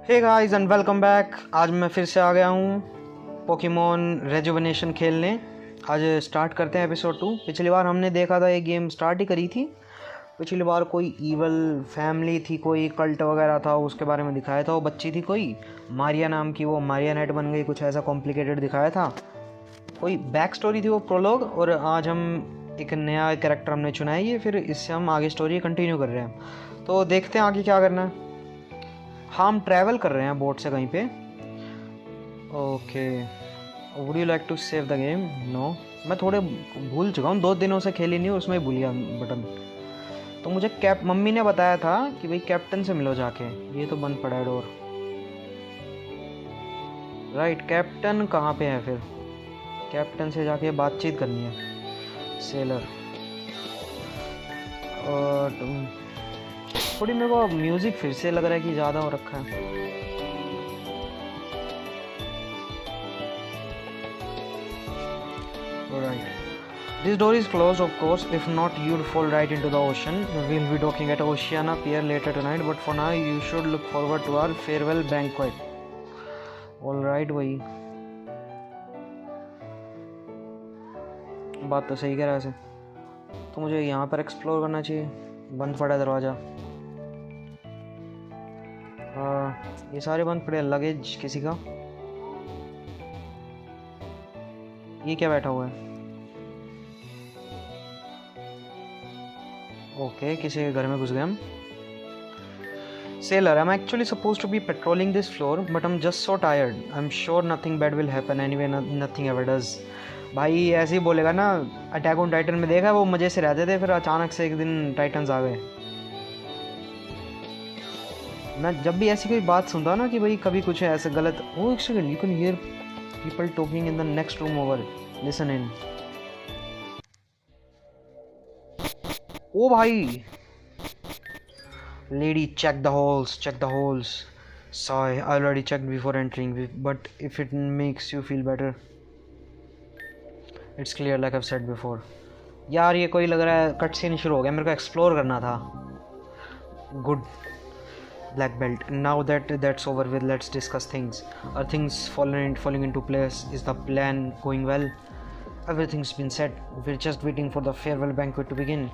Hey guys and welcome back. आज मैं फिर से आ गया हूँ पोकेमॉन रेजुवेनेशन खेलने। आज स्टार्ट करते हैं एपिसोड 2। पिछली बार हमने देखा था ये गेम स्टार्ट ही करी थी। पिछली बार कोई ईवल फैमिली थी, कोई कल्ट वगैरह था, उसके बारे में दिखाया था। वो बच्ची थी कोई मारिया नाम की, वो मारियानेट बन गई, कुछ ऐसा कॉम्प्लिकेटेड दिखाया था। कोई बैक स्टोरी थी वो प्रोलॉग। और आज हम एक नया कैरेक्टर हमने चुना है ये, फिर इससे हम आगे स्टोरी कंटिन्यू कर रहे हैं। तो देखते हैं आगे क्या करना है। हम ट्रैवल कर रहे हैं बोट से कहीं पे। Okay, would you like to save the game? No, मैं थोड़े भूल चुका हूँ, 2 दिनों से खेली नहीं, उसमें ही भूल गया बटन। तो मुझे मम्मी ने बताया था कि भाई कैप्टन से मिलो जाके। ये तो बंद पड़ा है डोर। राइट, कैप्टन कहाँ पे है फिर? कैप्टन से जाके बातचीत करनी है। सेलर और थोड़ी मेरे को म्यूजिक फिर से लग रहा है कि ज़्यादा हो रखा है। Alright. This door is closed, of course. If not, you'd fall right into the ocean. We'll be docking at Oceana Pier later tonight, but for now, you should look forward to our farewell banquet. Alright, भाई। बात तो सही कह रहा है वैसे। तो मुझे यहाँ पर एक्सप्लोर करना चाहिए। बंद पड़ा है दरवाज़ा। ये सारे बंद पड़े। लगेज किसी का। ये क्या बैठा हुआ है? ओके, किसी के घर में घुस गए हम। Sailor, I'm actually supposed to be patrolling this floor, but I'm just so tired. I'm sure nothing bad will happen anyway. Nothing ever does. भाई ऐसे ही बोलेगा ना। अटैक ऑन टाइटन में देखा, वो मजे से रहते थे, फिर अचानक से एक दिन टाइटन्स आ गए। मैं जब भी ऐसी कोई बात सुनता ना कि भाई कभी कुछ ऐसे गलत हो, एक second, you can hear people talking in the next room over, listen in. ओ भाई, lady, check the holes. Sorry, I already checked before entering, but if it makes you feel better, it's clear like I've said before. यार ये कोई लग रहा है cut scene शुरू हो गया। मेरे को एक्सप्लोर करना था। Good, black belt. Now that that's over with, let's discuss things. Are things falling into place? Is the plan going well? Everything's been set. We're just waiting for the farewell banquet to begin.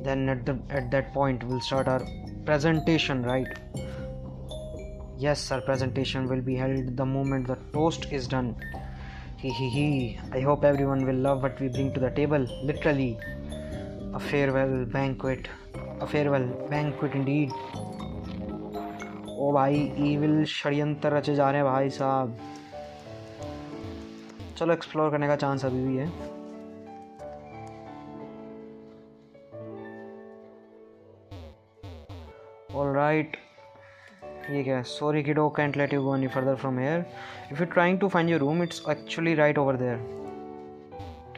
Then at that point we'll start our presentation, right? Yes, our presentation will be held the moment the toast is done. He. I hope everyone will love what we bring to the table. Literally, a farewell banquet. A farewell banquet indeed. ओ भाई, evil षड्यंत्र रचे जा रहे हैं भाई साहब। चलो, explore करने का चांस अभी भी है। ऑलराइट, ये क्या है? Sorry kiddo, can't let you go any further from here. If you trying to find your room, it's actually right over there.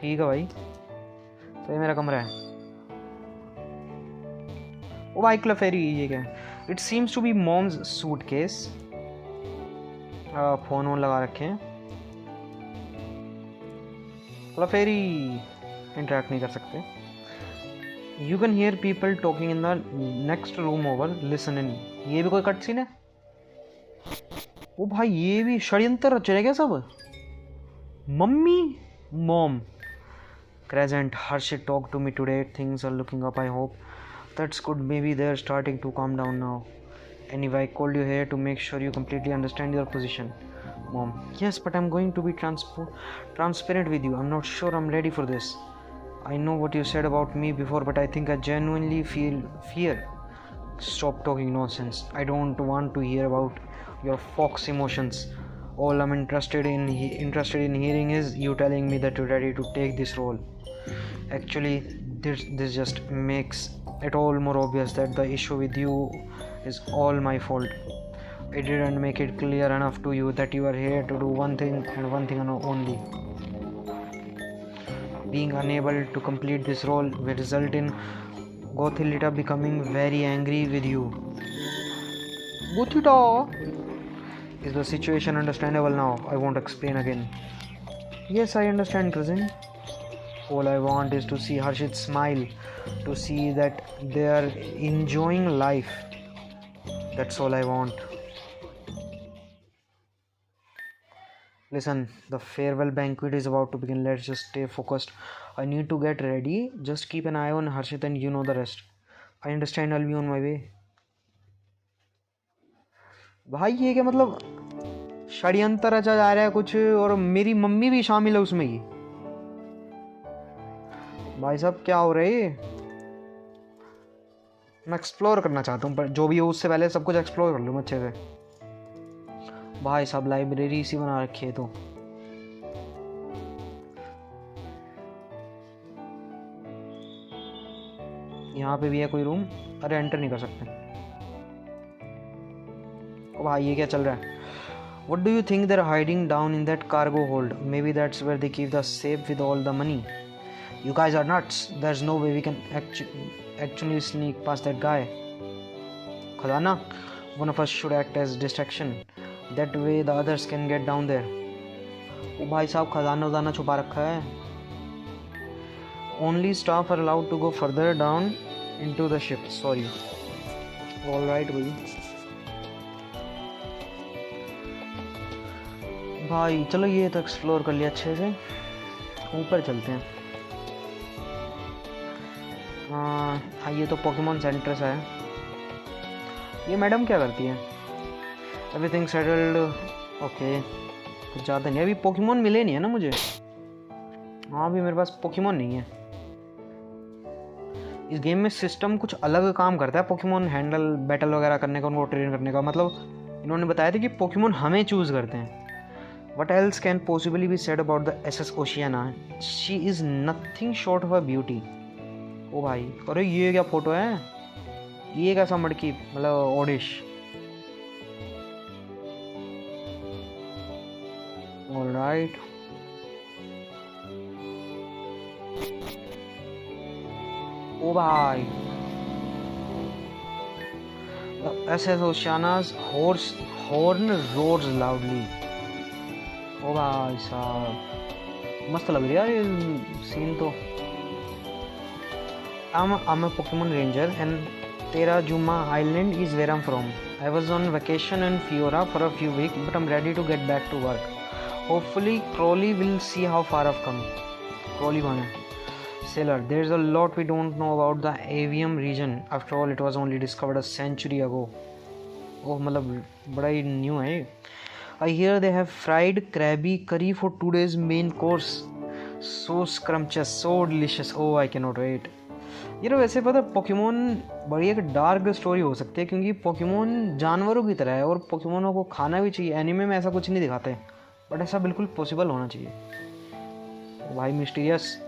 ठीक है भाई, तो ये मेरा कमरा है। ओ भाई, क्लेफेरी, ये क्या है? It seems to be mom's suitcase. Phone वोन लगा रखे हैं। क्लेफेरी इंटरेक्ट नहीं कर सकते। You can hear people talking in the next room over, listen in. ये भी कोई कट सीन है? ओ भाई, ये भी षड्यंत्र रच रहे क्या सब? मम्मी, मॉम, क्रेजेंट, Harshit talk to me today, things are looking up, I hope that's good. Maybe they're starting to calm down now. Anyway, I called you here to make sure you completely understand your position. Mom, yes, but I'm going to be transparent with you. I'm not sure I'm ready for this. I know what you said about me before, but I think I genuinely feel fear. Stop talking nonsense. I don't want to hear about your fox emotions. All I'm interested in hearing is you telling me that you're ready to take this role. Actually, this just makes it all more obvious that the issue with you is all my fault. I didn't make it clear enough to you that you are here to do one thing and one thing only. Being unable to complete this role will result in Gothilda becoming very angry with you. Gothilda, is the situation understandable now? I won't explain again. Yes, I understand, cousin. All I want is to see Harshit smile, to see that they are enjoying life. That's all I want. Listen, the farewell banquet is about to begin. Let's just stay focused. I need to get ready. Just keep an eye on Harshit and you know the rest. I understand. I'll be on my way. भाई ये क्या मतलब षड्यंत्र रचा जा रहा है कुछ, और मेरी मम्मी भी शामिल है उसमें ही। भाई साहब क्या हो रहा है ये? मैं एक्सप्लोर करना चाहता हूँ, पर जो भी हो उससे पहले सब कुछ एक्सप्लोर कर लूँ अच्छे से। भाई साहब लाइब्रेरी सी बना रखी है तो। यहाँ पे भी है कोई रूम? अरे एंटर नहीं कर सकते। ओ भाई ये क्या चल रहा है? What do you think they're hiding down in that cargo hold? Maybe that's where they keep the safe with all the money. You guys are nuts. There's no way we can actually sneak past that guy. Khazana, one of us should act as distraction. That way the others can get down there. ओ भाई साहब खजाना उजाना छुपा रखा है। Only staff are allowed to go further down into the ship. Sorry. All right भाई चलो ये तो एक्सप्लोर कर लिया अच्छे से, ऊपर चलते हैं। हाँ ये तो पोकेमॉन सेंटर सा है। ये मैडम क्या करती है? Everything settled. ओके कुछ ज़्यादा नहीं, अभी पोकेमॉन मिले नहीं है ना मुझे। हाँ अभी मेरे पास पोकेमॉन नहीं है। इस गेम में सिस्टम कुछ अलग काम करता है पोकेमॉन हैंडल बैटल वगैरह करने का, उनको ट्रेन करने का। मतलब इन्होंने बताया था कि पोकेमॉन हमें चूज़ करते हैं। What else can possibly be said about the SS Oceana? She is nothing short of a beauty. ओ भाई अरे ये क्या फोटो है? ये कैसा मड़की, मतलब ओडिश। ऑलराइट ओ भाई the SS Oceana's horn roars loudly. ओ भाई साहब मस्त लग रही है यार ये सीन तो। I'm a Pokemon ranger and Terajuma Island is where I'm from. I was on vacation in Fiora for a few weeks, but I'm ready to get back to work. Hopefully Crowley will see how far I've come. Crowley कौन है? Sailor, there's a lot we don't know about the Avium region. After all, it was only discovered a century ago. ओह मतलब बड़ा ही new है। I hear they have fried crabby curry for today's main course. So scrumptious, so delicious. Oh, I cannot wait. यार वैसे पता Pokemon बड़ी एक dark story हो सकती है, क्योंकि पोकेमोन जानवरों की तरह है और पोकेमोनों को खाना भी चाहिए। एनिमे में ऐसा कुछ नहीं दिखाते, बट ऐसा बिल्कुल पॉसिबल होना चाहिए। भाई mysterious,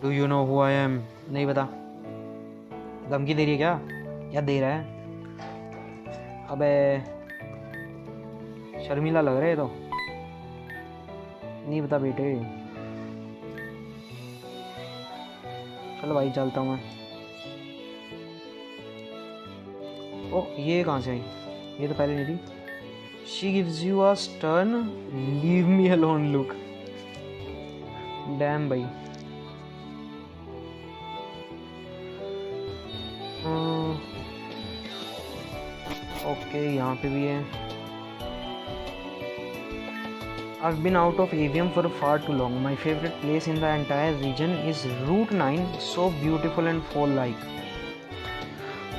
do you know who I am? नहीं पता। धमकी दे रही है क्या, या दे रहा है? अबे शर्मिला लग रहा है तो। नहीं पता बेटे। चलो भाई चलता हूँ मैं। ओ ये कहाँ से आई? ये तो पहले नहीं थी। She gives you a stern leave me alone look. Dam भाई। ओके यहाँ पे भी है। I've been out of Avium for far too long. My favorite place in the entire region is Route 9, so beautiful and fall-like.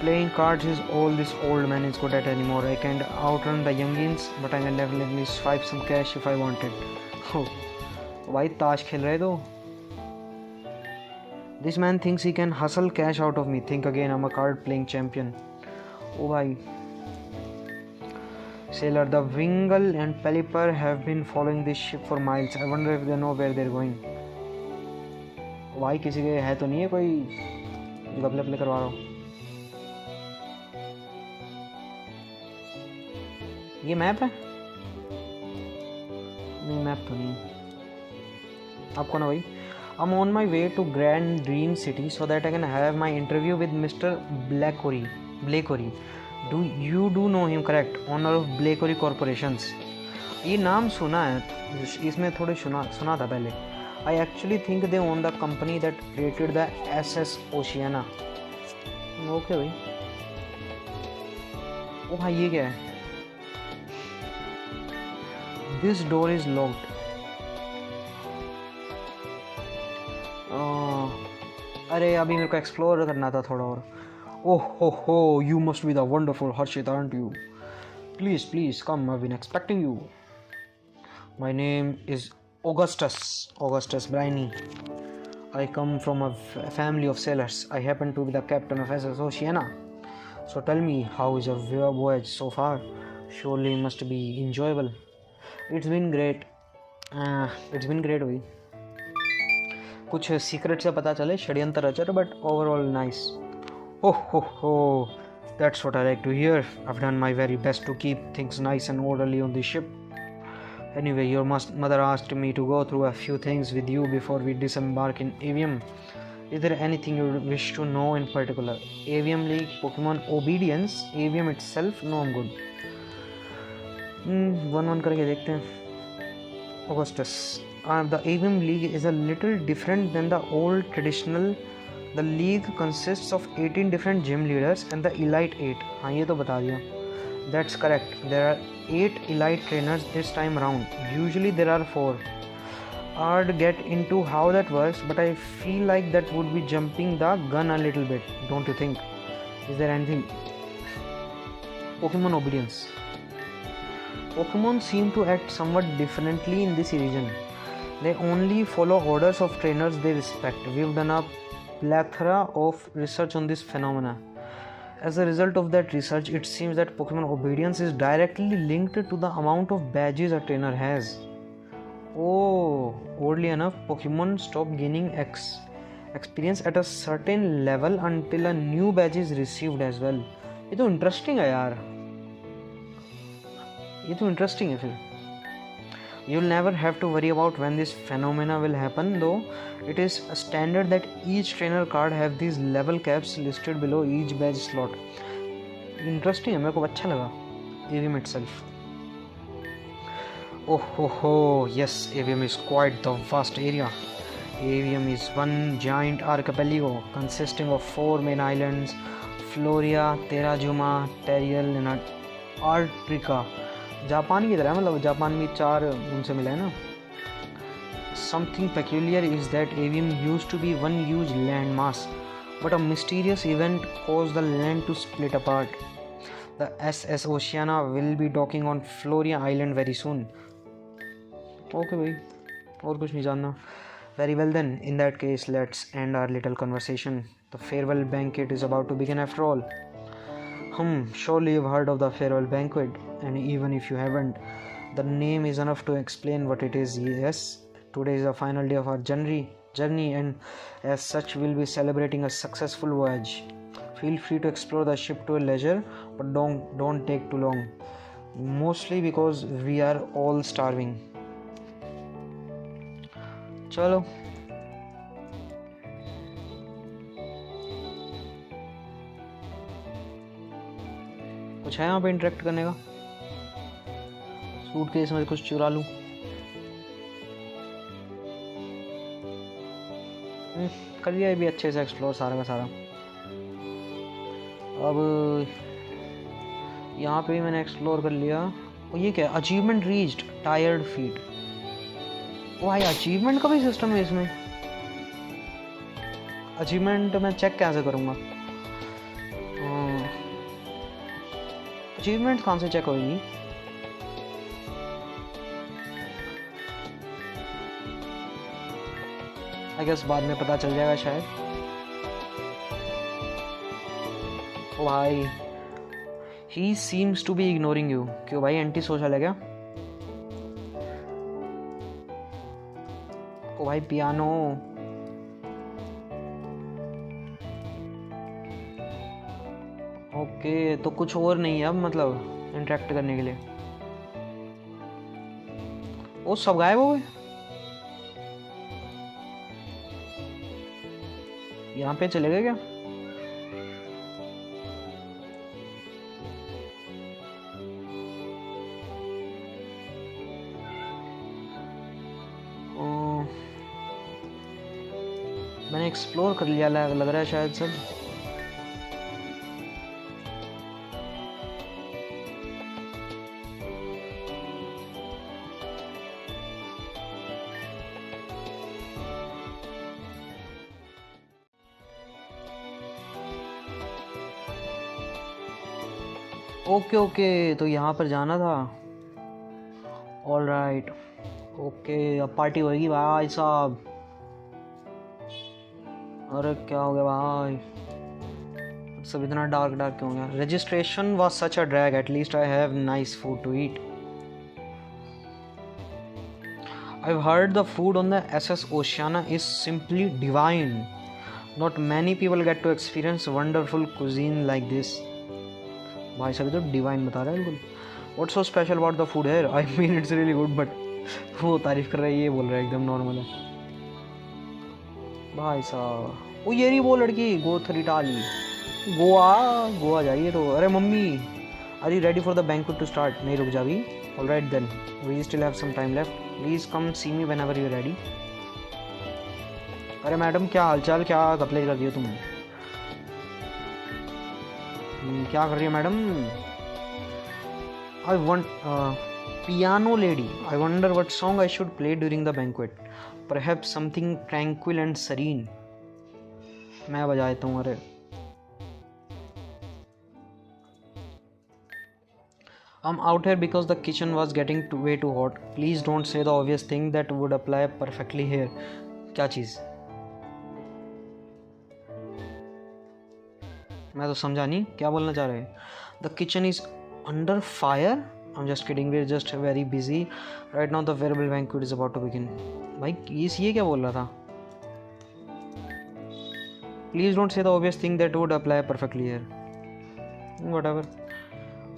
Playing cards is all this old man is good at anymore. I can't outrun the youngins, but I can definitely swipe some cash if I wanted. Oh, भाई ताश खेल रहे तो। This man thinks he can hustle cash out of me. Think again, I'm a card-playing champion. Oh भाई। Sailor, the Wingull and Pelipper have been following this ship for miles. I wonder if they know where they're going. भाई किसी के है तो नहीं है कोई जो गपले अपले करवा रहा हो? ये मैप है? नहीं मैप तो नहीं। आपको ना भाई। I'm on my way to Grand Dream City so that I can have my interview with Mr. Blakeory. Do know him, correct? Owner of Blakeory Corporations. ये नाम सुना है, इसमें थोड़े सुना था पहले। I actually think they own the company that created the SS Oceana. Okay भाई। ओ भाई ये क्या है? This door is locked. अरे अभी मेरे को एक्सप्लोर करना था थोड़ा और. Oh ho, you must be the wonderful Harshit, aren't you? Please come, I've been expecting you. My name is Augustus Briney. I come from a family of sailors. I happen to be the captain of SS Oceana. So tell me, how is your voyage so far? Surely it must be enjoyable. It's been great. भाई. कुछ secret से पता चले षड्यंत्र रचर, but overall nice. Oh, that's what I like to hear. I've done my very best to keep things nice and orderly on the ship. Anyway, your mother asked me to go through a few things with you before we disembark in Avium. Is there anything you wish to know in particular? Avium League, Pokemon Obedience, Avium itself? No, I'm good. One करके देखते हैं. Augustus. The Avium League is a little different than the old traditional. The league consists of 18 different gym leaders and the Elite 8. हाँ ये तो बता दिया. That's correct. There are 8 elite trainers this time around. Usually there are 4. I'd get into how that works, but I feel like that would be jumping the gun a little bit, don't you think? Is there anything? Pokemon Obedience. Pokemon seem to act somewhat differently in this region. They only follow orders of trainers they respect. We've done a plethora of research on this phenomena. As a result of that research, it seems that Pokemon Obedience is directly linked to the amount of badges a trainer has. Oh, oddly enough, Pokemon stop gaining experience at a certain level until a new badge is received as well. ये तो interesting है यार. ये तो interesting है फिर. You'll never have to worry about when this phenomena will happen, though it is standard that each trainer card have these level caps listed below each badge slot. Interesting है, मेरे को अच्छा लगा. Avium itself. Oh, yes, Avium is quite the vast area. Avium is one giant archipelago consisting of 4 main islands: Floria, Terajuma, Teriel and Artrica. Japan की तरह, मतलब Japan में 4 उनसे मिला है ना. Something peculiar is that Avium used to be one huge land mass, but a mysterious event caused the land to split apart. The SS Oceana will be docking on Floria Island very soon. Okay भाई, और कुछ नहीं जानना. Very well then, in that case let's end our little conversation. The farewell banquet is about to begin after all. Surely you've heard of the farewell banquet, and even if you haven't, the name is enough to explain what it is. Yes, today is the final day of our journey, and as such we'll be celebrating a successful voyage. Feel free to explore the ship to your leisure, but don't take too long, mostly because we are all starving. चलो, कुछ है यहाँ पे interact करने का? Suitcase में कुछ चुरा लूँ? कर लिया भी अच्छे से एक्सप्लोर सारा का सारा. अब यहाँ पे भी मैंने एक्सप्लोर कर लिया. और ये क्या? Achievement reached, tired feet. भाई अचीवमेंट का भी सिस्टम है इसमें. अचीवमेंट मैं चेक कैसे करूँगा? अचीवमेंट कहाँ से चेक होगी? आई गेस बाद में पता चल जाएगा शायद. ओ भाई, he seems to be ignoring you. क्यों भाई, एंटी सोशल है क्या? ओ भाई पियानो. ओके, तो कुछ और नहीं है अब, मतलब इंटरेक्ट करने के लिए. वो सब गायब हो गए. यहाँ पे चले गए क्या? मैंने एक्सप्लोर कर लिया लग रहा है शायद सब. ओके ओके, तो यहाँ पर जाना था। ऑल राइट, ओके, अब पार्टी होएगी भाई साहब। अरे क्या हो गया भाई, सब इतना डार्क डार्क क्यों हो गया? Registration was such a drag, at least I have nice food to eat. I've heard the food on the SS Oceania is simply divine. Not many people get to experience wonderful cuisine like this. भाई साहब तो divine बता रहा है बिल्कुल। What's so special about the food here? I mean it's really good, but वो तारीफ कर रहा है, ये बोल रहा है एकदम नॉर्मल है भाई साहब। वो ये रही वो लड़की, गोथरीटाली, गोवा गोवा जाइए तो। अरे मम्मी, are you ready for the banquet to start? नहीं रुक जा भी। Alright then, we still have some time left, please come see me whenever you ready. अरे मैडम क्या हालचाल, क्या कपड़े कर दिए तुम? क्या कर रही है madam? I want piano lady, I wonder what song I should play during the banquet, perhaps something tranquil and serene. मैं बजा देता हूँ। अरे I'm out here because the kitchen was getting way too hot. Please don't say the obvious thing that would apply perfectly here. क्या चीज़? मैं तो समझा नहीं क्या बोलना चाह रहे हैं। The kitchen is under fire? I'm just kidding. We're just very busy right now. The farewell banquet is about to begin. भाई ये क्या बोल रहा था? Please don't say the obvious thing that would apply perfectly here. Whatever.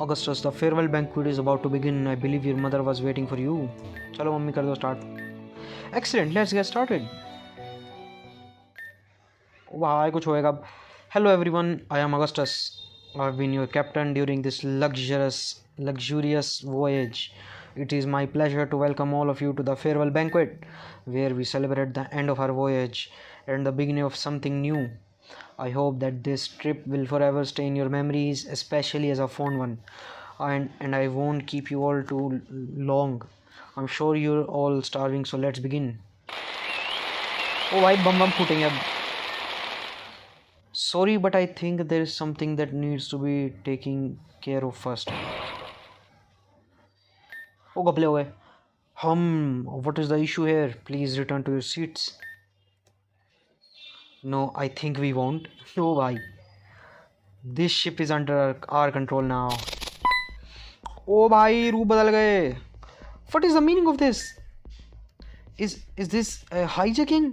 Augustus, the farewell banquet is about to begin. I believe your mother was waiting for you. चलो mummy कर दो start. Excellent, let's get started. भाई कुछ होएगा अब। Hello everyone, I am Augustus. I've been your captain during this luxurious voyage. It is my pleasure to welcome all of you to the farewell banquet, where we celebrate the end of our voyage and the beginning of something new. I hope that this trip will forever stay in your memories, especially as a fond one. And I won't keep you all too long. I'm sure you're all starving, so let's begin. Oh भाई बम बम फूटेंगे अब। Sorry, but I think there is something that needs to be taken care of first. Oh गपले हो गए। What is the issue here? Please return to your seats. No, I think we won't. No भाई, this ship is under our control now. ओ भाई रूप बदल गए। What is the meaning of this? Is this hijacking?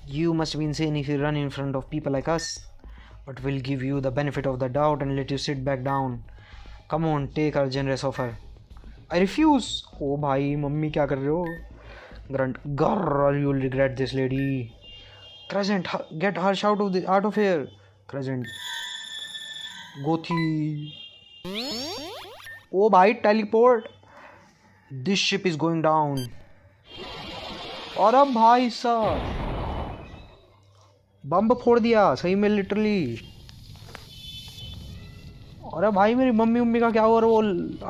You must be insane if you run in front of people like us. But we'll give you the benefit of the doubt and let you sit back down. Come on, take our generous offer. I refuse. ओ भाई mummy क्या कर रहे हो? Grunt. Grrr, you'll regret this, lady. Crescent, get Harsh out of here. Crescent. Gothi. Oh भाई teleport. This ship is going down. और अब भाई साहब बम फोड़ दिया सही में लिटरली। अरे भाई मेरी मम्मी का क्या हुआ और वो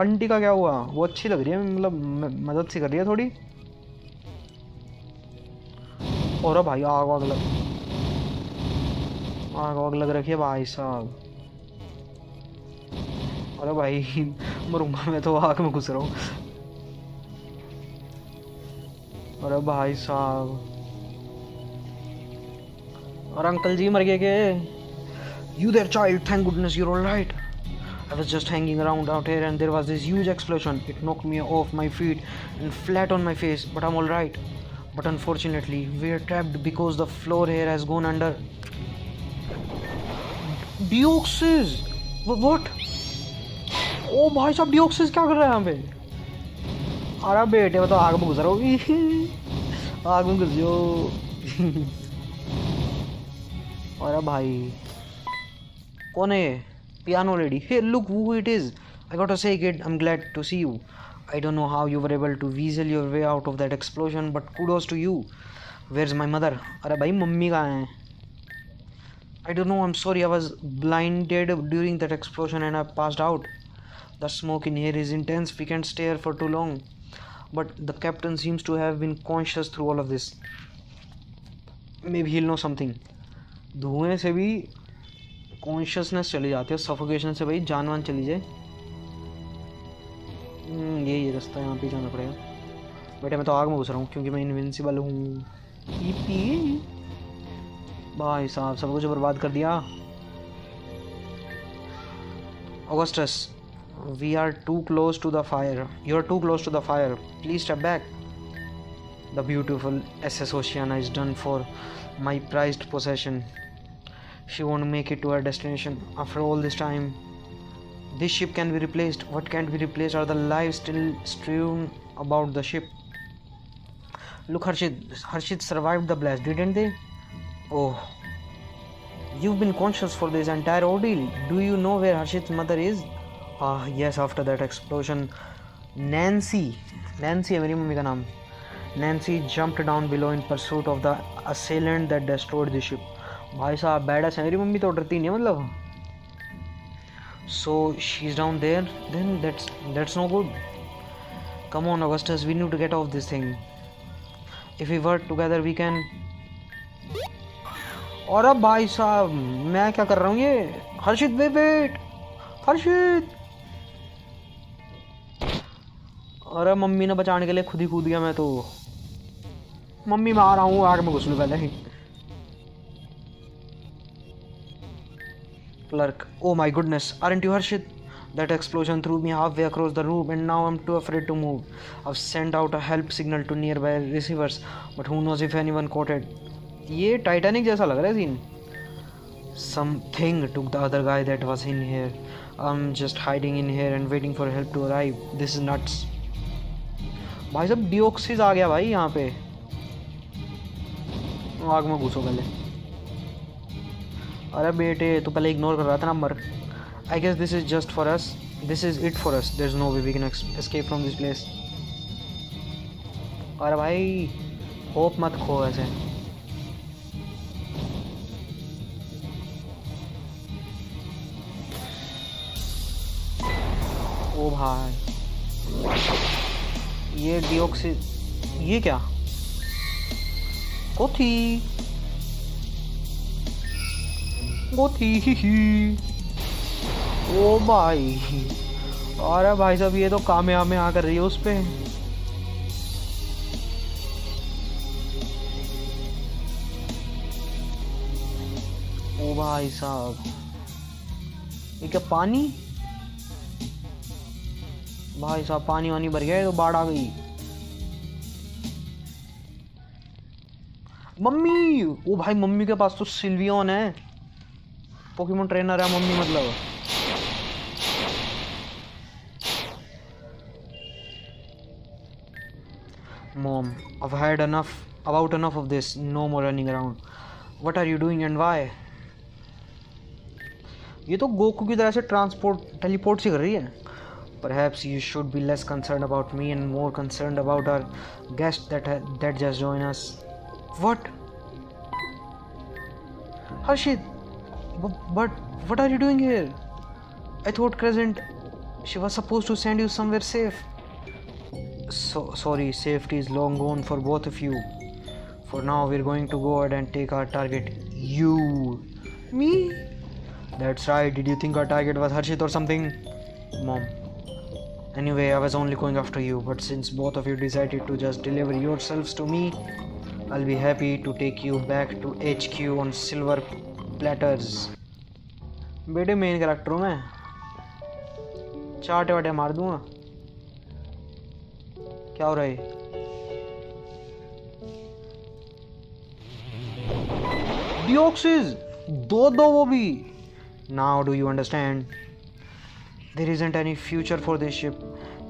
आंटी का क्या हुआ? वो अच्छी लग रही है, मतलब मदद सी कर रही है थोड़ी। और भाई आग लग रखी है भाई साहब। अरे भाई मरूंगा मैं तो, आग में घुस रहा हूँ। अरे भाई साहब, और अंकल जी मर गए के? You there child, thank goodness you're all right. I was just hanging around out here and there was this huge explosion. It knocked me off my feet and flat on my face, but I'm all right. But unfortunately, we're trapped because the floor here has gone under. Deoxys! What? ओ भाई साहब डिओक्सिस क्या कर रहा है यहाँ पे? अरे बेटे मैं तो आग में घुस रहा हूँ। आग में घुस जाओ। अरे भाई कौन है ये? Piano lady. Hey, look who it is. I gotta say kid, I'm glad to see you. I don't know how you were able to weasel your way out of that explosion, but kudos to you. Where's my mother? अरे भाई mummy कहाँ हैं? I don't know, I'm sorry, I was blinded during that explosion and I passed out. The smoke in here is intense, we can't stay here for too long. But the captain seems to have been conscious through all of this. Maybe he'll know something. धुएं से भी consciousness चली जाती है, suffocation से भाई जान वान चली जाए। यही रास्ता, यहाँ पे जाना पड़ेगा। बेटे मैं तो आग में घुस रहा हूँ क्योंकि मैं इनविंसिबल हूँ। भाई साहब सब कुछ बर्बाद कर दिया। Augustus, we are too close to the fire. You are too close to the fire. Please step back. The beautiful SS Oceana is done for, my prized possession. She won't make it to her destination after all this time. This ship can be replaced. What can't be replaced are the lives still strewn about the ship. Look, Harshit survived the blast, didn't they? Oh, you've been conscious for this entire ordeal. Do you know where Harshit's mother is? Yes, after that explosion, Nancy है मेरी mummy का नाम. Nancy jumped down below in pursuit of the assailant that destroyed the ship. भाई साहब badass है मेरी mummy, तो डरती नहीं है मतलब. So she's down there. Then that's no good. Come on, Augustus, we need to get off this thing. If we work together, we can. और अब भाई साहब मैं क्या कर रहा हूँ ये? हर्षित वेट हर्षित. अरे मम्मी ने बचाने के लिए खुद ही कूद गया मैं तो. मम्मी मैं आ रहा हूँ, आग में घुस लूँ पहले ही. Clerk, oh my goodness, aren't you Harshit? That explosion threw me halfway across the room and now I'm too afraid to move. I've sent out a help signal to nearby receivers, but who knows if anyone caught it. ये Titanic जैसा लग रहा है scene. Something took the other guy that was in here. I'm just hiding in here and waiting for help to arrive. This is nuts. भाई साहब डिओक्सिस आ गया भाई यहाँ पे. आग में घुसो पहले. अरे बेटे तो पहले इग्नोर कर रहा था number. I guess this is just for us. This is it for us. There's no way we can escape from this place. अरे भाई होप मत खो ऐसे. ओ भाई ये डिओक्सिस, ये क्या कोथी ओ भाई. अरे भाई साहब ये तो कामयाब आ कर रही है उस पे. ओ भाई साहब ये क्या पानी. भाई साहब पानी वानी भर गया, तो बाढ़ आ गई. मम्मी, ओ भाई मम्मी के पास तो सिल्वियन है, पोकेमोन ट्रेनर है मम्मी मतलब. Mom, I've had enough of this. No more running around. What are you doing and why? ये तो गोकू की तरह से टेलीपोर्ट सी कर रही है. Perhaps you should be less concerned about me and more concerned about our guest that just joined us. What? Harshit, but what are you doing here? I thought Crescent, she was supposed to send you somewhere safe. So sorry, safety is long gone for both of you. For now, we're going to go ahead and take our target. You. Me? That's right. Did you think our target was Harshit or something? Mom. Anyway, I was only going after you, but since both of you decided to just deliver yourselves to me, I'll be happy to take you back to HQ on silver platters. बेटे main character हूँ मैं, चाटे वाटे मार दूंगा. क्या हो रहा है? डिओक्सिस दो वो भी. Now do you understand? There isn't any future for this ship,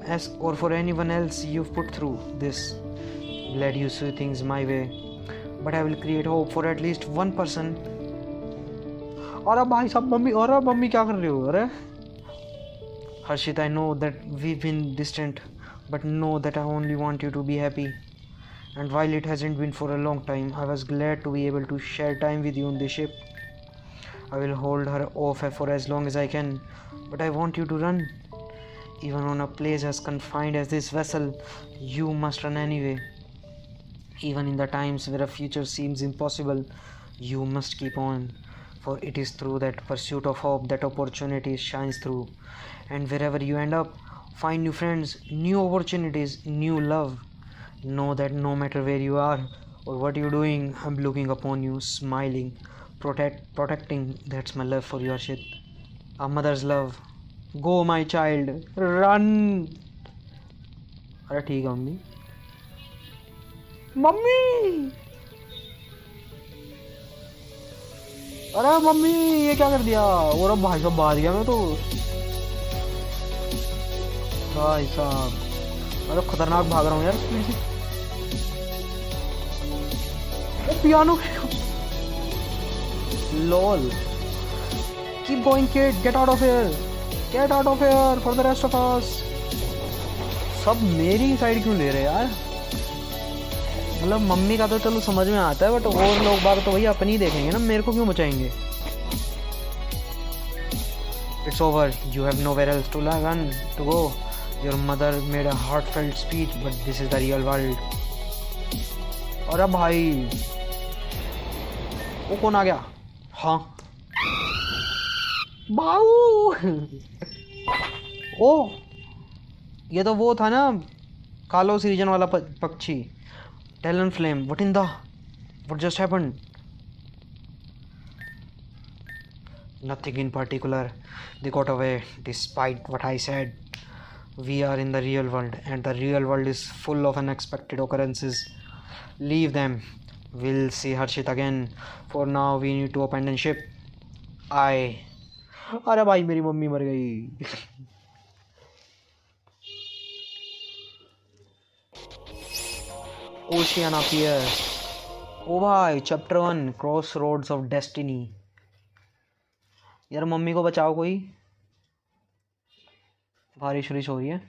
as or for anyone else you've put through this. Glad you see things my way, but I will create hope for at least one person. अरे भाई साहब mummy, अरे mummy क्या कर रही हो? अरे Harshit, I know that we've been distant, but know that I only want you to be happy. And while it hasn't been for a long time, I was glad to be able to share time with you on the ship. I will hold her off for as long as I can, but I want you to run. Even on a place as confined as this vessel, you must run anyway. Even in the times where a future seems impossible, you must keep on. For it is through that pursuit of hope that opportunity shines through. And wherever you end up, find new friends, new opportunities, new love. Know that no matter where you are or what you're doing, I'm looking upon you, smiling, protecting. That's my love for you, Harshit. A mother's love. Go, my child, run. अरे ठीक है mummy. Mummy, अरे mummy ये क्या कर दिया? और अब भाई साहब बाहर गया मैं तो. भाई साहब मैं तो खतरनाक भाग रहा हूँ यार स्पीड से. Piano. Lol. Keep going kid, get out of here, get out of here for the rest of us. सब मेरी साइड क्यों ले रहे यार? मतलब मम्मी का तो चलो समझ में आता है, बट और लोग बात तो वही अपनी देखेंगे ना, मेरे को क्यों बचाएंगे? It's over. You have nowhere else to run, to go. Your mother made a heartfelt speech, but this is the real world. अरे भाई, वो कौन आ गया? हाँ, बाऊ. ओ, ये तो वो था ना, कालो सीजन वाला पक्षी. Talon flame. What just happened? Nothing in particular. They got away despite what I said. We are in the real world, and the real world is full of unexpected occurrences. Leave them. We'll see Harshit again. For now, we need to abandon ship. I. अरे भाई मेरी mummy मर गई. Oceana Pier. ओ भाई, chapter 1 crossroads of destiny. यार मम्मी को बचाओ कोई. बारिश वारिश हो रही है.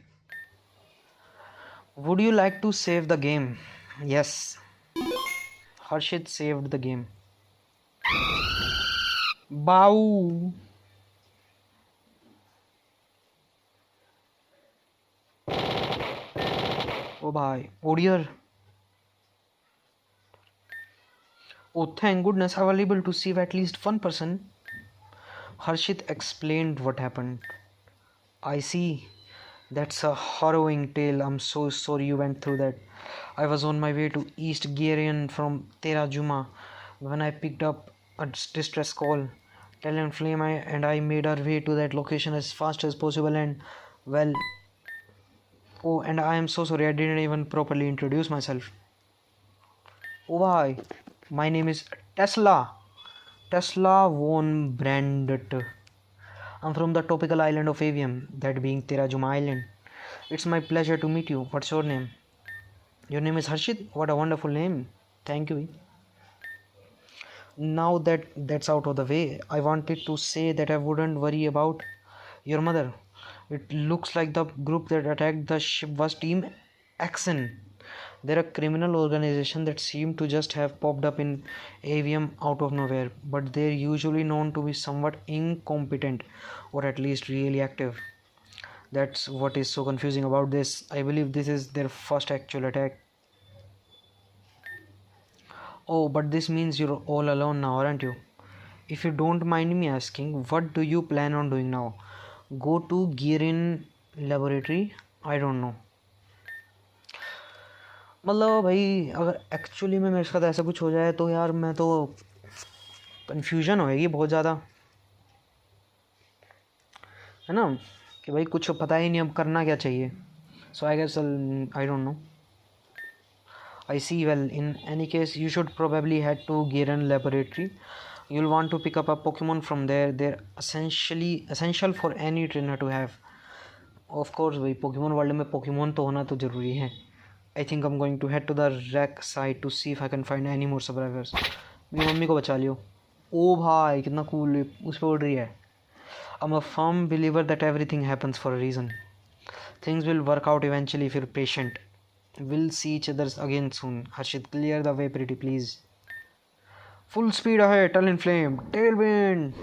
Would you like to save the game? Yes. Harshit saved the game. Bow. Oh bhai. Oh dear. Oh thank goodness I was able to save at least one person. Harshit explained what happened. I see. That's a harrowing tale. I'm so sorry you went through that. I was on my way to East Garion from Terajuma when I picked up a distress call. Talon Flame and I made our way to that location as fast as possible and, well... Oh, and I am so sorry I didn't even properly introduce myself. Oh, hi. My name is Tesla. Tesla von Brandt. I'm from the tropical island of Avium, that being Terajuma Island. It's my pleasure to meet you. What's your name? Your name is Harshit? What a wonderful name. Thank you. Now that that's out of the way, I wanted to say that I wouldn't worry about your mother. It looks like the group that attacked the ship was Team Axon. They're a criminal organization that seem to just have popped up in Avium out of nowhere, but they're usually known to be somewhat incompetent or at least really active. That's what is so confusing about this. I believe this is their first actual attack. Oh, but this means you're all alone now, aren't you? If you don't mind me asking, what do you plan on doing now? Go to Girin laboratory? I don't know. मतलब भाई अगर actually में मेरे साथ ऐसा कुछ हो जाए तो यार मैं तो कन्फ्यूजन होएगी बहुत ज़्यादा, है ना, कि भाई कुछ पता ही नहीं अब करना क्या चाहिए. So I guess I don't know. I see. Well, in any case, you should probably head to Giran Laboratory. You'll want to pick up a Pokemon from there. They're essential for any trainer to have. Of course, भाई Pokemon world में Pokemon तो होना तो ज़रूरी है. I think I'm going to head to the wreck site to see if I can find any more survivors. मेरी mummy को बचा लियो. ओ भाई कितना कूल उस पर उड़ रही है. I'm a firm believer that everything happens for a reason. Things will work out eventually if you're patient. We'll see each other again soon. Harshit, clear the way pretty please. Full speed ahead, Talon Flame. Tailwind.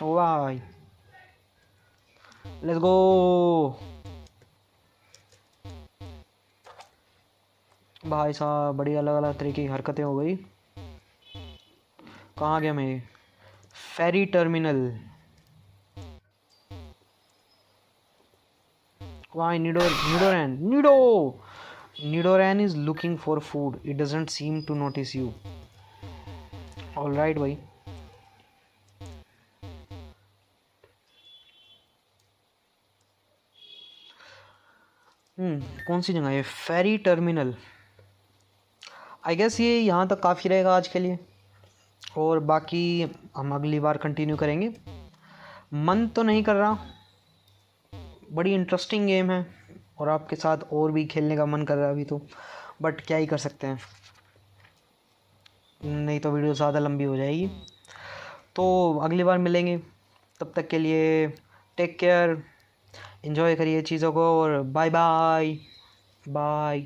Oh bye. Let's go. भाई साहब बड़ी अलग अलग तरीके की हरकतें हो गई. कहाँ गया मैं? फेरी terminal. Why Nidoran is looking for food. It doesn't seem to notice you. All right, भाई. कौन सी जगह है? फेरी टर्मिनल. आई गेस ये यहाँ तक काफ़ी रहेगा आज के लिए, और बाकी हम अगली बार कंटिन्यू करेंगे. मन तो नहीं कर रहा, बड़ी इंटरेस्टिंग गेम है और आपके साथ और भी खेलने का मन कर रहा है अभी तो, बट क्या ही कर सकते हैं, नहीं तो वीडियो ज़्यादा लंबी हो जाएगी. तो अगली बार मिलेंगे, तब तक के लिए टेक केयर, एंजॉय करिए चीज़ों को, और बाय बाय बाय.